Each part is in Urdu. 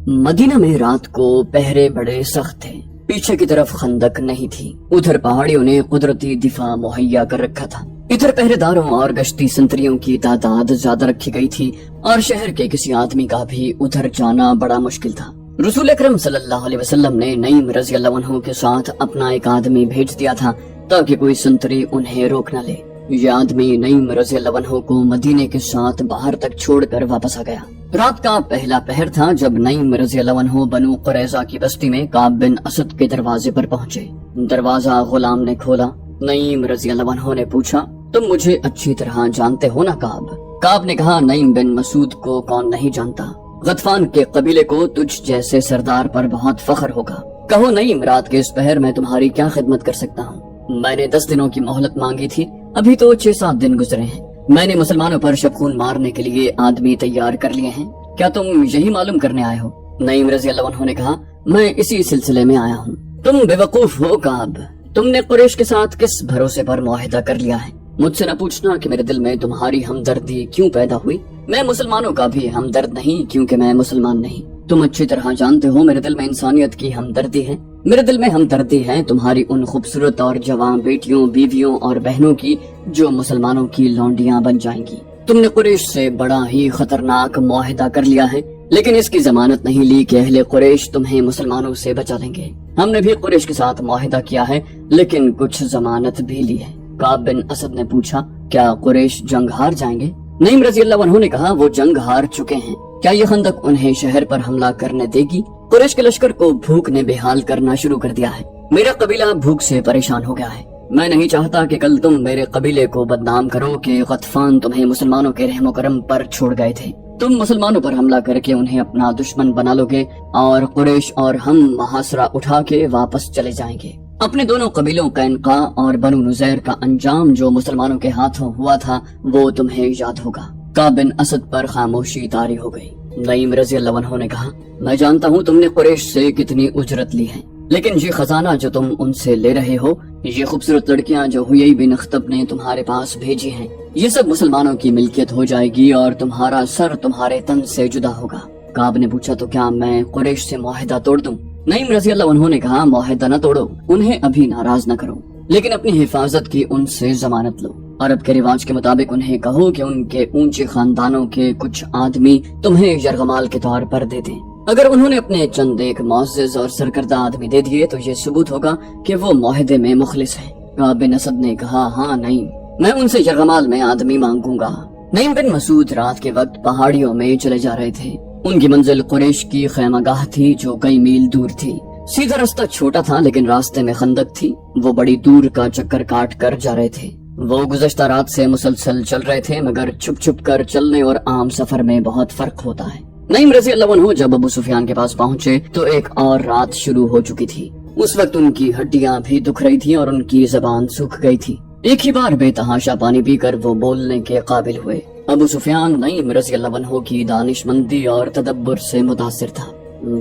مدینہ میں رات کو پہرے بڑے سخت تھے، پیچھے کی طرف خندق نہیں تھی، ادھر پہاڑیوں نے قدرتی دفاع مہیا کر رکھا تھا، ادھر پہرے داروں اور گشتی سنتریوں کی تعداد زیادہ رکھی گئی تھی، اور شہر کے کسی آدمی کا بھی ادھر جانا بڑا مشکل تھا۔ رسول اکرم صلی اللہ علیہ وسلم نے نعیم رضی اللہ عنہ کے ساتھ اپنا ایک آدمی بھیج دیا تھا تاکہ کوئی سنتری انہیں روک نہ لے۔ یہ آدمی نعیم رضی اللہ عنہ کو مدینے کے ساتھ باہر تک چھوڑ کر واپس آ گیا۔ رات کا پہلا پہر تھا جب نعیم رضی اللہ عنہ بنو قریظہ کی بستی میں کعب بن اسد کے دروازے پر پہنچے۔ دروازہ غلام نے کھولا۔ نعیم رضی اللہ عنہ نے پوچھا، تم مجھے اچھی طرح جانتے ہو نا کعب؟ کعب نے کہا، نعیم بن مسعود کو کون نہیں جانتا، غطفان کے قبیلے کو تجھ جیسے سردار پر بہت فخر ہوگا۔ کہو نعیم، رات کے اس پہر میں تمہاری کیا خدمت کر سکتا ہوں؟ میں نے 10 دنوں کی مہلت مانگی تھی، ابھی تو 6-7 دن گزرے ہیں۔ میں نے مسلمانوں پر شبخون مارنے کے لیے آدمی تیار کر لیے ہیں، کیا تم یہی معلوم کرنے آئے ہو؟ نعیم رضی اللہ عنہ نے کہا، میں اسی سلسلے میں آیا ہوں۔ تم بے وقوف ہو کعب، تم نے قریش کے ساتھ کس بھروسے پر معاہدہ کر لیا ہے؟ مجھ سے نہ پوچھنا کہ میرے دل میں تمہاری ہمدردی کیوں پیدا ہوئی۔ میں مسلمانوں کا بھی ہمدرد نہیں، کیونکہ میں مسلمان نہیں۔ تم اچھی طرح جانتے ہو میرے دل میں انسانیت کی ہمدردی ہے، میرے دل میں ہمدردی ہے تمہاری ان خوبصورت اور جوان بیٹیوں، بیویوں اور بہنوں کی جو مسلمانوں کی لونڈیاں بن جائیں گی۔ تم نے قریش سے بڑا ہی خطرناک معاہدہ کر لیا ہے، لیکن اس کی ضمانت نہیں لی کہ اہل قریش تمہیں مسلمانوں سے بچا لیں گے۔ ہم نے بھی قریش کے ساتھ معاہدہ کیا ہے، لیکن کچھ ضمانت بھی لی ہے۔ کعب بن اسد نے پوچھا، کیا قریش جنگ ہار جائیں گے؟ نعیم رضی اللہ عنہ نے کہا، وہ جنگ ہار چکے ہیں، کیا یہ خندق انہیں شہر پر حملہ کرنے دے گی؟ قریش کے لشکر کو بھوک نے بے حال کرنا شروع کر دیا ہے، میرا قبیلہ بھوک سے پریشان ہو گیا ہے۔ میں نہیں چاہتا کہ کل تم میرے قبیلے کو بدنام کرو کہ غطفان تمہیں مسلمانوں کے رحم و کرم پر چھوڑ گئے تھے۔ تم مسلمانوں پر حملہ کر کے انہیں اپنا دشمن بنا لو گے اور قریش اور ہم محاصرہ اٹھا کے واپس چلے جائیں گے۔ اپنے دونوں قبیلوں قینقاع اور بنو نذیر کا انجام جو مسلمانوں کے ہاتھوں ہوا تھا وہ تمہیں یاد ہوگا۔ کعب بن اسد پر خاموشی طاری ہو گئی۔ نعیم رضی اللہ عنہ نے کہا، میں جانتا ہوں تم نے قریش سے کتنی اجرت لی ہے، لیکن یہ خزانہ جو تم ان سے لے رہے ہو، یہ خوبصورت لڑکیاں جو حیی بن اخطب نے تمہارے پاس بھیجی ہیں، یہ سب مسلمانوں کی ملکیت ہو جائے گی اور تمہارا سر تمہارے تن سے جدا ہوگا۔ کعب نے پوچھا، تو کیا میں قریش سے معاہدہ توڑ دوں؟ نعیم رضی اللہ عنہ نے کہا، معاہدہ نہ توڑو، انہیں ابھی ناراض نہ کرو، لیکن اپنی حفاظت کی ان سے ضمانت لو۔ عرب کے رواج کے مطابق انہیں کہو کہ ان کے اونچے خاندانوں کے کچھ آدمی تمہیں یرغمال کے طور پر دے دیں۔ اگر انہوں نے اپنے چند ایک معزز اور سرکردہ آدمی دے دیے تو یہ ثبوت ہوگا کہ وہ معاہدے میں مخلص ہیں۔ کعب بن اسد نے کہا، ہاں نعیم، میں ان سے یرغمال میں آدمی مانگوں گا۔ نعیم بن مسعود رات کے وقت پہاڑیوں میں چلے جا رہے تھے۔ ان کی منزل قریش کی خیمہ گاہ تھی جو کئی میل دور تھی۔ سیدھا راستہ چھوٹا تھا لیکن راستے میں خندق تھی، وہ بڑی دور کا چکر کاٹ کر جا رہے تھے۔ وہ گزشتہ رات سے مسلسل چل رہے تھے، مگر چھپ چھپ کر چلنے اور عام سفر میں بہت فرق ہوتا ہے۔ نعیم رضی اللہ عنہ جب ابو سفیان کے پاس پہنچے تو ایک اور رات شروع ہو چکی تھی۔ اس وقت ان کی ہڈیاں بھی دکھ رہی تھی اور ان کی زبان سوکھ گئی تھی۔ ایک ہی بار بے تحاشا پانی پی کر وہ بولنے کے قابل ہوئے۔ ابو سفیان نعیم رضی اللہ عنہ کی دانش مندی اور تدبر سے متاثر تھا۔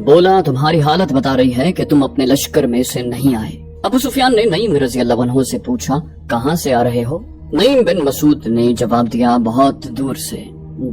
بولا، تمہاری حالت بتا رہی ہے کہ تم اپنے لشکر میں سے نہیں آئے۔ ابو سفیان نے نعیم رضی اللہ عنہ سے پوچھا، کہاں سے آ رہے ہو؟ نعیم بن مسعود نے جواب دیا، بہت دور سے،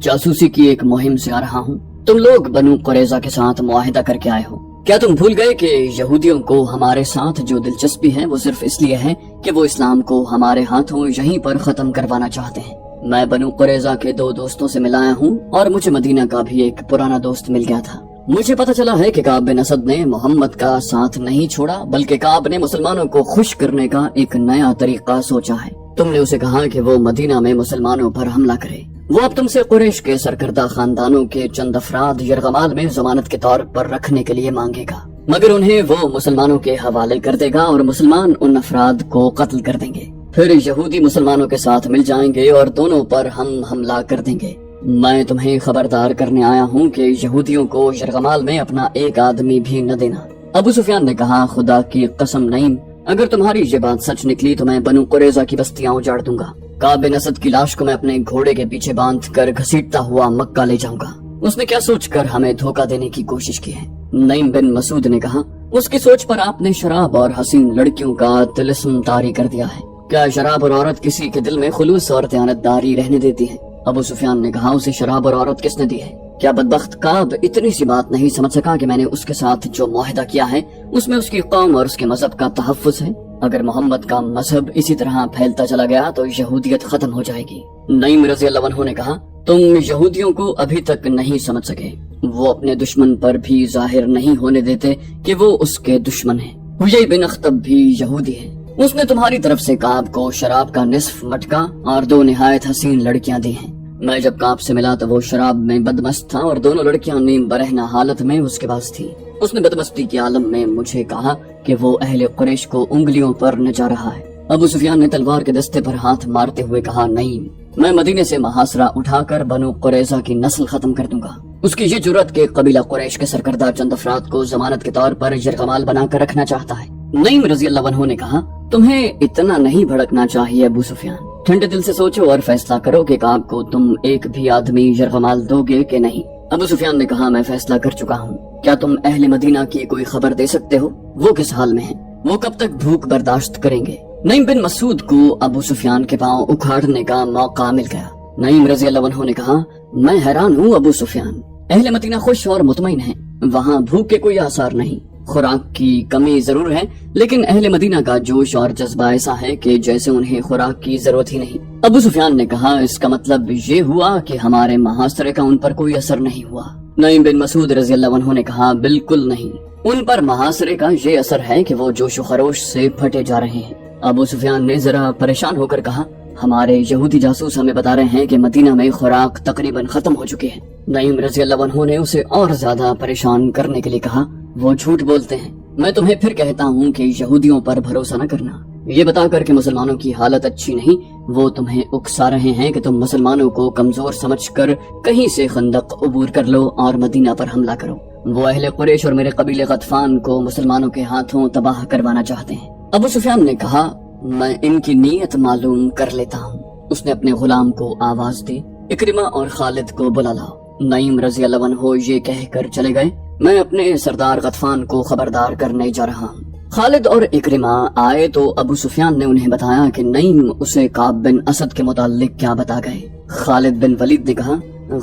جاسوسی کی ایک مہم سے آ رہا ہوں۔ تم لوگ بنو قریظہ کے ساتھ معاہدہ کر کے آئے ہو، کیا تم بھول گئے کہ یہودیوں کو ہمارے ساتھ جو دلچسپی ہے وہ صرف اس لیے ہے کہ وہ اسلام کو ہمارے ہاتھوں یہیں پر ختم کروانا چاہتے ہیں۔ میں بنو قریظہ کے 2 دوستوں سے ملایا ہوں اور مجھے مدینہ کا بھی ایک پرانا دوست مل گیا تھا۔ مجھے پتہ چلا ہے کہ کعب بن اسد نے محمد کا ساتھ نہیں چھوڑا، بلکہ کعب نے مسلمانوں کو خوش کرنے کا ایک نیا طریقہ سوچا ہے۔ تم نے اسے کہا کہ وہ مدینہ میں مسلمانوں پر حملہ کرے۔ وہ اب تم سے قریش کے سرکردہ خاندانوں کے چند افراد یرغمال میں ضمانت کے طور پر رکھنے کے لیے مانگے گا، مگر انہیں وہ مسلمانوں کے حوالے کر دے گا اور مسلمان ان افراد کو قتل کر دیں گے۔ پھر یہودی مسلمانوں کے ساتھ مل جائیں گے اور دونوں پر ہم حملہ کر دیں گے۔ میں تمہیں خبردار کرنے آیا ہوں کہ یہودیوں کو یرغمال میں اپنا ایک آدمی بھی نہ دینا۔ ابو سفیان نے کہا، خدا کی قسم نعیم، اگر تمہاری یہ بات سچ نکلی تو میں بنو قریظہ کی بستیاں اجاڑ دوں گا۔ کعب بن اسد کی لاش کو میں اپنے گھوڑے کے پیچھے باندھ کر گھسیٹتا ہوا مکہ لے جاؤں گا۔ اس نے کیا سوچ کر ہمیں دھوکہ دینے کی کوشش کی ہے؟ نعیم بن مسعود نے کہا، اس کی سوچ پر آپ نے شراب اور حسین لڑکیوں کا طلسم طاری کر دیا ہے۔ کیا شراب اور عورت کسی کے دل میں خلوص اور دیانتداری رہنے دیتی ہے؟ ابو سفیان نے کہا، اسے شراب اور عورت کس نے دی ہے؟ کیا بدبخت کعب اتنی سی بات نہیں سمجھ سکا کہ میں نے اس کے ساتھ جو معاہدہ کیا ہے اس میں اس کی قوم اور اس کے مذہب کا تحفظ ہے؟ اگر محمد کا مذہب اسی طرح پھیلتا چلا گیا تو یہودیت ختم ہو جائے گی۔ نعیم رضی اللہ عنہ نے کہا، تم یہودیوں کو ابھی تک نہیں سمجھ سکے، وہ اپنے دشمن پر بھی ظاہر نہیں ہونے دیتے کہ وہ اس کے دشمن ہیں۔ حیی بن اخطب بھی یہودی ہے، اس نے تمہاری طرف سے کعب کو شراب کا نصف مٹکا اور 2 نہایت حسین لڑکیاں دی ہیں۔ میں جب کعب سے ملا تو وہ شراب میں بدمست تھا اور دونوں لڑکیاں نیم برہنہ حالت میں اس کے پاس تھی۔ اس نے بدمستی کے عالم میں مجھے کہا کہ وہ اہل قریش کو انگلیوں پر نچا رہا ہے۔ ابو سفیان نے تلوار کے دستے پر ہاتھ مارتے ہوئے کہا، نہیں، میں مدینے سے محاصرہ اٹھا کر بنو قریظہ کی نسل ختم کر دوں گا۔ اس کی یہ جرأت کہ قبیلہ قریش کے سرکردہ چند افراد کو ضمانت کے طور پر یرغمال بنا کر رکھنا چاہتا ہے۔ نعیم رضی اللہ عنہ نے کہا، تمہیں اتنا نہیں بھڑکنا چاہیے ابو سفیان، ٹھنڈے دل سے سوچو اور فیصلہ کرو کہ کعب کو تم ایک بھی آدمی یرغمال دو گے کہ نہیں۔ ابو سفیان نے کہا، میں فیصلہ کر چکا ہوں۔ کیا تم اہل مدینہ کی کوئی خبر دے سکتے ہو؟ وہ کس حال میں ہیں؟ وہ کب تک بھوک برداشت کریں گے؟ نعیم بن مسعود کو ابو سفیان کے پاؤں اکھاڑنے کا موقع مل گیا۔ نعیم رضی اللہ عنہ نے کہا، میں حیران ہوں ابو سفیان، اہل مدینہ خوش اور مطمئن ہیں، وہاں بھوک کے کوئی آثار نہیں، خوراک کی کمی ضرور ہے، لیکن اہل مدینہ کا جوش اور جذبہ ایسا ہے کہ جیسے انہیں خوراک کی ضرورت ہی نہیں۔ ابو سفیان نے کہا، اس کا مطلب یہ ہوا کہ ہمارے محاصرے کا ان پر کوئی اثر نہیں ہوا۔ نعیم بن مسعود رضی اللہ عنہ نے کہا، بالکل نہیں، ان پر محاصرے کا یہ اثر ہے کہ وہ جوش و خروش سے پھٹے جا رہے ہیں۔ ابو سفیان نے ذرا پریشان ہو کر کہا، ہمارے یہودی جاسوس ہمیں بتا رہے ہیں کہ مدینہ میں خوراک تقریباً ختم ہو چکی ہے۔ نعیم رضی اللہ عنہ نے اسے اور زیادہ پریشان کرنے کے لیے کہا، وہ جھوٹ بولتے ہیں، میں تمہیں پھر کہتا ہوں کہ یہودیوں پر بھروسہ نہ کرنا۔ یہ بتا کر کہ مسلمانوں کی حالت اچھی نہیں، وہ تمہیں اکسا رہے ہیں کہ تم مسلمانوں کو کمزور سمجھ کر کہیں سے خندق عبور کر لو اور مدینہ پر حملہ کرو۔ وہ اہل قریش اور میرے قبیلے غطفان کو مسلمانوں کے ہاتھوں تباہ کروانا چاہتے ہیں۔ ابو سفیان نے کہا، میں ان کی نیت معلوم کر لیتا ہوں۔ اس نے اپنے غلام کو آواز دی، اکرمہ اور خالد کو بلا لاؤ۔ نعیم رضی اللہ عنہ یہ کہہ کر چلے گئے، میں اپنے سردار غطفان کو خبردار کرنے جا رہا ہوں۔ خالد اور اکرمہ آئے تو ابو سفیان نے انہیں بتایا کہ نعیم اسے کعب بن اسد کے متعلق کیا بتا گئے۔ خالد بن ولید نے کہا،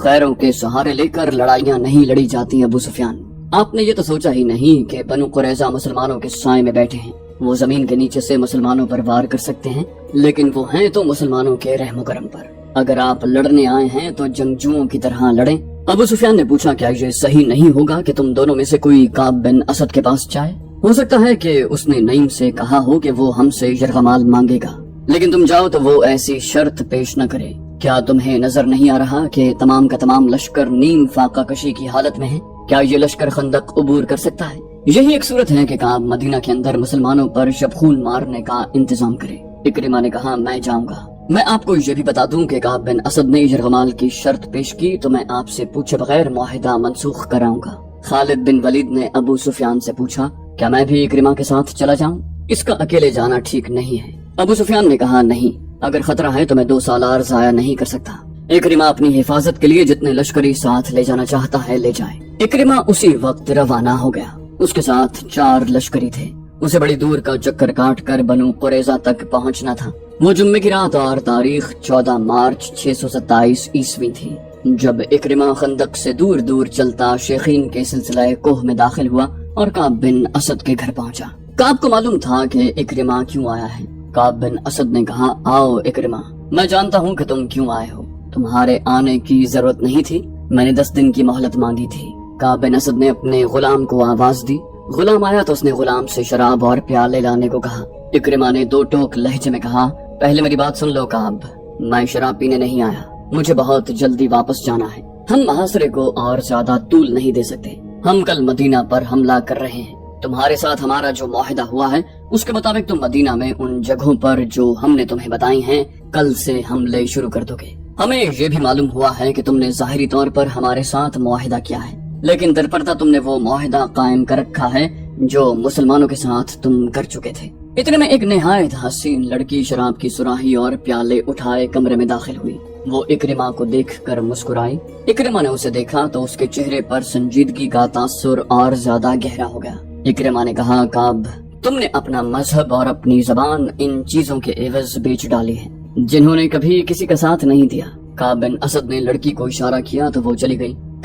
غیروں کے سہارے لے کر لڑائیاں نہیں لڑی جاتی ابو سفیان، آپ نے یہ تو سوچا ہی نہیں کہ بنو قریظہ مسلمانوں کے سائے میں بیٹھے ہیں، وہ زمین کے نیچے سے مسلمانوں پر وار کر سکتے ہیں، لیکن وہ ہیں تو مسلمانوں کے رحم و کرم پر۔ اگر آپ لڑنے آئے ہیں تو جنگجوؤں کی طرح لڑیں۔ ابو سفیان نے پوچھا، کیا یہ صحیح نہیں ہوگا کہ تم دونوں میں سے کوئی کعب بن اسد کے پاس جائے؟ ہو سکتا ہے کہ اس نے نعیم سے کہا ہو کہ وہ ہم سے یرغمال مانگے گا، لیکن تم جاؤ تو وہ ایسی شرط پیش نہ کرے۔ کیا تمہیں نظر نہیں آ رہا کہ تمام کا تمام لشکر نیم فاقہ کشی کی حالت میں ہے؟ کیا یہ لشکر خندق عبور کر سکتا ہے؟ یہی ایک صورت ہے کہ کعب مدینہ کے اندر مسلمانوں پر شبخون مارنے کا انتظام کرے۔ اکرمہ نے کہا، میں جاؤں گا۔ میں آپ کو یہ بھی بتا دوں کہ کعب بن اسد نے یرغمال کی شرط پیش کی تو میں آپ سے پوچھے بغیر معاہدہ منسوخ کراؤں گا۔ خالد بن ولید نے ابو سفیان سے پوچھا، کیا میں بھی اکرمہ کے ساتھ چلا جاؤں؟ اس کا اکیلے جانا ٹھیک نہیں ہے۔ ابو سفیان نے کہا، نہیں، اگر خطرہ ہے تو میں 2 سالار ضائع نہیں کر سکتا۔ اکرمہ اپنی حفاظت کے لیے جتنے لشکری ساتھ لے جانا چاہتا ہے لے جائے۔ اکرمہ اسی وقت روانہ ہو گیا، اس کے ساتھ 4 لشکری تھے۔ اسے بڑی دور کا چکر کاٹ کر بنو قریظہ تک پہنچنا تھا۔ وہ جمعے کی رات اور تاریخ 14 مارچ 627 عیسوی تھی جب اکرمہ خندق سے دور دور چلتا شیخین کے سلسلہ کوہ میں داخل ہوا اور کعب بن اسد کے گھر پہنچا۔ کعب کو معلوم تھا کہ اکرمہ کیوں آیا ہے۔ کعب بن اسد نے کہا، آؤ اکرمہ، میں جانتا ہوں کہ تم کیوں آئے ہو، تمہارے آنے کی ضرورت نہیں تھی، میں نے 10 دن کی مہلت مانگی تھی۔ کعب بن اسد نے اپنے غلام کو آواز دی، غلام آیا تو اس نے غلام سے شراب اور پیالے لانے کو کہا۔ اکرمہ نے 2 ٹوک لہجے میں کہا، پہلے میری بات سن لو کعب، میں شراب پینے نہیں آیا، مجھے بہت جلدی واپس جانا ہے، ہم محاصرے کو اور زیادہ طول نہیں دے سکتے، ہم کل مدینہ پر حملہ کر رہے ہیں، تمہارے ساتھ ہمارا جو معاہدہ ہوا ہے اس کے مطابق تم مدینہ میں ان جگہوں پر جو ہم نے تمہیں بتائی ہیں کل سے حملے شروع کر دو گے۔ ہمیں یہ بھی معلوم ہوا ہے کہ تم نے ظاہری طور پر ہمارے ساتھ معاہدہ کیا ہے، لیکن درپردہ تم نے وہ معاہدہ قائم کر رکھا ہے جو مسلمانوں کے ساتھ تم کر چکے تھے۔ اتنے میں ایک نہایت حسین لڑکی شراب کی سراہی اور پیالے اٹھائے کمرے میں داخل ہوئی۔ وہ اکرمہ کو دیکھ کر مسکرائی۔ اکرمہ نے اسے دیکھا تو اس کے چہرے پر سنجیدگی کا تاثر اور زیادہ گہرا ہو گیا۔ اکرمہ نے کہا، کعب، تم نے اپنا مذہب اور اپنی زبان ان چیزوں کے عوض بیچ ڈالی ہیں جنہوں نے کبھی کسی کا ساتھ نہیں دیا۔ کعب بن اسد نے لڑکی کو اشارہ کیا تو وہ چلی گئی۔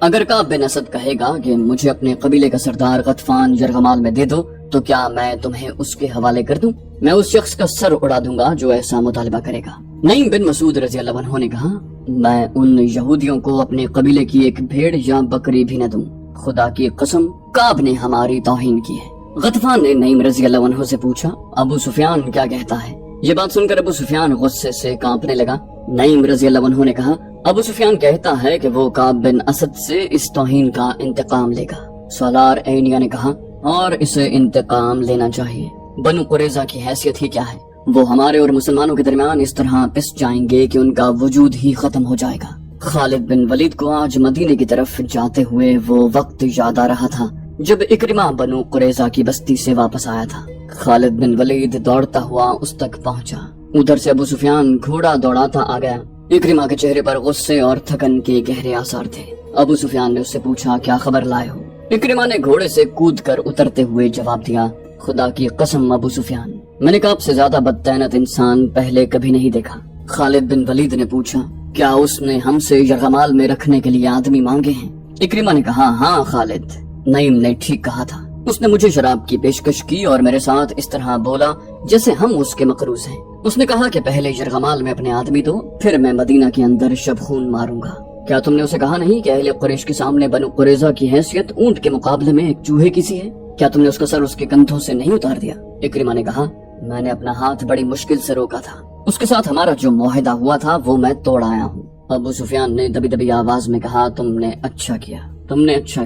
اگر کعب بن اسد کہے گا کہ مجھے اپنے قبیلے کا سردار غطفان یرغمال میں دے دو تو کیا میں تمہیں اس کے حوالے کر دوں؟ میں اس شخص کا سر اڑا دوں گا جو ایسا مطالبہ کرے گا۔ نعیم بن مسعود رضی اللہ عنہ نے کہا، میں ان یہودیوں کو اپنے قبیلے کی ایک بھیڑ یا بکری بھی نہ دوں، خدا کی قسم کعب نے ہماری توہین کی ہے۔ غطفان نے نعیم رضی اللہ عنہ سے پوچھا، ابو سفیان کیا کہتا ہے؟ یہ بات سن کر ابو سفیان غصے سے کانپنے لگا۔ نعیم رضی اللہ عنہ نے کہا، ابو سفیان کہتا ہے کہ وہ کعب بن اسد سے اس توہین کا انتقام لے گا۔ سالار عینیہ نے کہا، اور اسے انتقام لینا چاہیے۔ بنو قریظہ کی حیثیت ہی کیا ہے؟ وہ ہمارے اور مسلمانوں کے درمیان اس طرح پس جائیں گے کہ ان کا وجود ہی ختم ہو جائے گا۔ خالد بن ولید کو آج مدینے کی طرف جاتے ہوئے وہ وقت یاد آ رہا تھا جب اکرمہ بنو قریظہ کی بستی سے واپس آیا تھا۔ خالد بن ولید دوڑتا ہوا اس تک پہنچا۔ ادھر سے ابو سفیان گھوڑا دوڑاتا آ گیا۔ اکرمہ کے چہرے پر غصے اور تھکن کے گہرے آثار تھے۔ ابو سفیان نے اس سے پوچھا، کیا خبر لائے ہو؟ اکرمہ نے گھوڑے سے کود کر اترتے ہوئے جواب دیا، خدا کی قسم ابو سفیان، میں نے کعب سے زیادہ بدتینت انسان پہلے کبھی نہیں دیکھا۔ خالد بن ولید نے پوچھا، کیا اس نے ہم سے یرغمال میں رکھنے کے لیے آدمی مانگے ہیں؟ اکرمہ نے کہا، ہاں خالد، نعیم نے ٹھیک کہا تھا۔ اس نے مجھے شراب کی پیشکش کی اور میرے ساتھ اس طرح بولا جیسے ہم اس کے مقروض ہیں۔ اس نے کہا کہ پہلے یرغمال میں اپنے آدمی دو، پھر میں مدینہ کے اندر شبخون ماروں گا۔ کیا تم نے اسے کہا نہیں کہ اہل قریش کے سامنے بنو قریظہ کی حیثیت اونٹ کے مقابلے میں ایک چوہے کی سی ہے؟ کیا تم نے اس کا سر اس کے کندھوں سے نہیں اتار دیا؟ اکرمہ نے کہا، میں نے اپنا ہاتھ بڑی مشکل سے روکا تھا، اس کے ساتھ ہمارا جو معاہدہ ہوا تھا وہ میں توڑ آیا ہوں۔ ابو سفیان نے دبی دبی آواز میں کہا، تم نے اچھا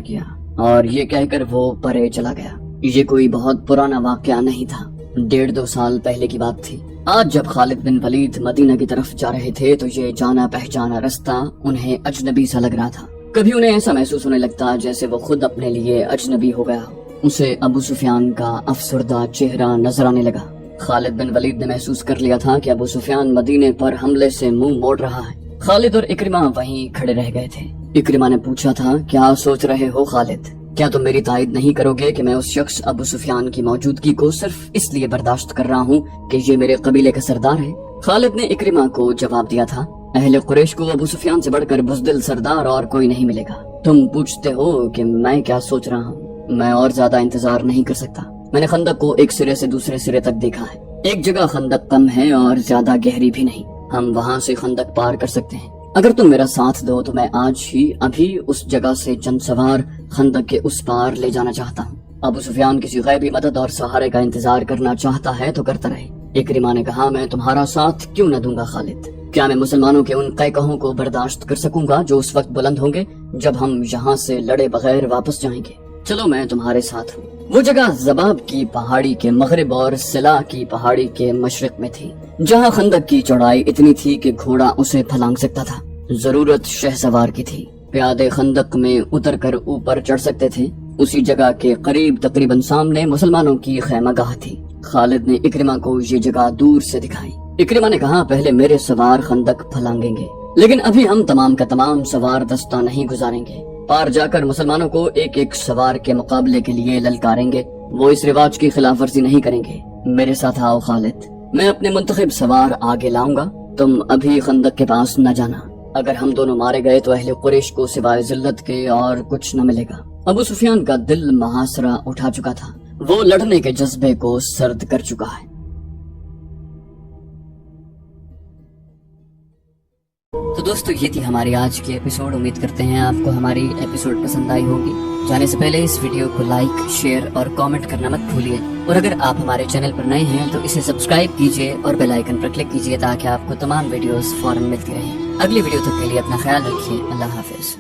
کیا، اور یہ کہہ کر وہ پرے چلا گیا۔ یہ کوئی بہت پرانا واقعہ نہیں تھا، 1.5-2 سال پہلے کی بات تھی۔ آج جب خالد بن ولید مدینہ کی طرف جا رہے تھے تو یہ جانا پہچانا رستہ انہیں اجنبی سا لگ رہا تھا۔ کبھی انہیں ایسا محسوس ہونے لگتا جیسے وہ خود اپنے لیے اجنبی ہو گیا۔ اسے ابو سفیان کا افسردہ چہرہ نظر آنے لگا۔ خالد بن ولید نے محسوس کر لیا تھا کہ ابو سفیان مدینے پر حملے سے منہ موڑ رہا ہے۔ خالد اور اکرمہ وہیں کھڑے رہ گئے تھے۔ اکرمہ نے پوچھا تھا، کیا سوچ رہے ہو خالد؟ کیا تم میری تائید نہیں کرو گے کہ میں اس شخص ابو سفیان کی موجودگی کو صرف اس لیے برداشت کر رہا ہوں کہ یہ میرے قبیلے کا سردار ہے؟ خالد نے اکرمہ کو جواب دیا تھا، اہل قریش کو ابو سفیان سے بڑھ کر بزدل سردار اور کوئی نہیں ملے گا۔ تم پوچھتے ہو کہ میں کیا سوچ رہا ہوں؟ میں اور زیادہ انتظار نہیں کر سکتا۔ میں نے خندق کو ایک سرے سے دوسرے سرے تک دیکھا ہے۔ ایک جگہ خندق کم ہے اور زیادہ گہری بھی نہیں، ہم وہاں سے خندق پار کر سکتے ہیں۔ اگر تم میرا ساتھ دو تو میں آج ہی ابھی اس جگہ سے چند سوار خندق کے اس پار لے جانا چاہتا ہوں۔ ابو سفیان کسی غیبی مدد اور سہارے کا انتظار کرنا چاہتا ہے تو کرتا رہے۔ اکرمہ نے کہا، میں تمہارا ساتھ کیوں نہ دوں گا خالد؟ کیا میں مسلمانوں کے ان قہقہوں کو برداشت کر سکوں گا جو اس وقت بلند ہوں گے جب ہم یہاں سے لڑے بغیر واپس جائیں گے؟ چلو میں تمہارے ساتھ ہوں۔ وہ جگہ زباب کی پہاڑی کے مغرب اور سلا کی پہاڑی کے مشرق میں تھی، جہاں خندق کی چوڑائی اتنی تھی کہ گھوڑا اسے پھلانگ سکتا تھا۔ ضرورت شہ سوار کی تھی، پیادے خندق میں اتر کر اوپر چڑھ سکتے تھے۔ اسی جگہ کے قریب تقریباً سامنے مسلمانوں کی خیمہ گاہ تھی۔ خالد نے اکرمہ کو یہ جگہ دور سے دکھائی۔ اکرمہ نے کہا، پہلے میرے سوار خندق پھلانگیں گے، لیکن ابھی ہم تمام کا تمام سوار دستہ نہیں گزاریں گے۔ پار جا کر مسلمانوں کو ایک ایک سوار کے مقابلے کے لیے للکاریں گے۔ وہ اس رواج کی خلاف ورزی نہیں کریں گے۔ میرے ساتھ آؤ خالد، میں اپنے منتخب سوار آگے لاؤں گا، تم ابھی خندق کے پاس نہ جانا۔ اگر ہم دونوں مارے گئے تو اہل قریش کو سوائے ذلت کے اور کچھ نہ ملے گا۔ ابو سفیان کا دل محاصرہ اٹھا چکا تھا، وہ لڑنے کے جذبے کو سرد کر چکا ہے۔ تو دوستو، یہ تھی ہماری آج کی ایپیسوڈ۔ امید کرتے ہیں آپ کو ہماری ایپیسوڈ پسند آئی ہوگی۔ جانے سے پہلے اس ویڈیو کو لائک، شیئر اور کامنٹ کرنا مت بھولیے، اور اگر آپ ہمارے چینل پر نئے ہیں تو اسے سبسکرائب کیجیے اور بیل آئیکن پر کلک کیجیے تاکہ آپ کو تمام ویڈیوز فوراً ملتی رہیں۔ اگلی ویڈیو تک کے لیے اپنا خیال رکھیے۔ اللہ حافظ۔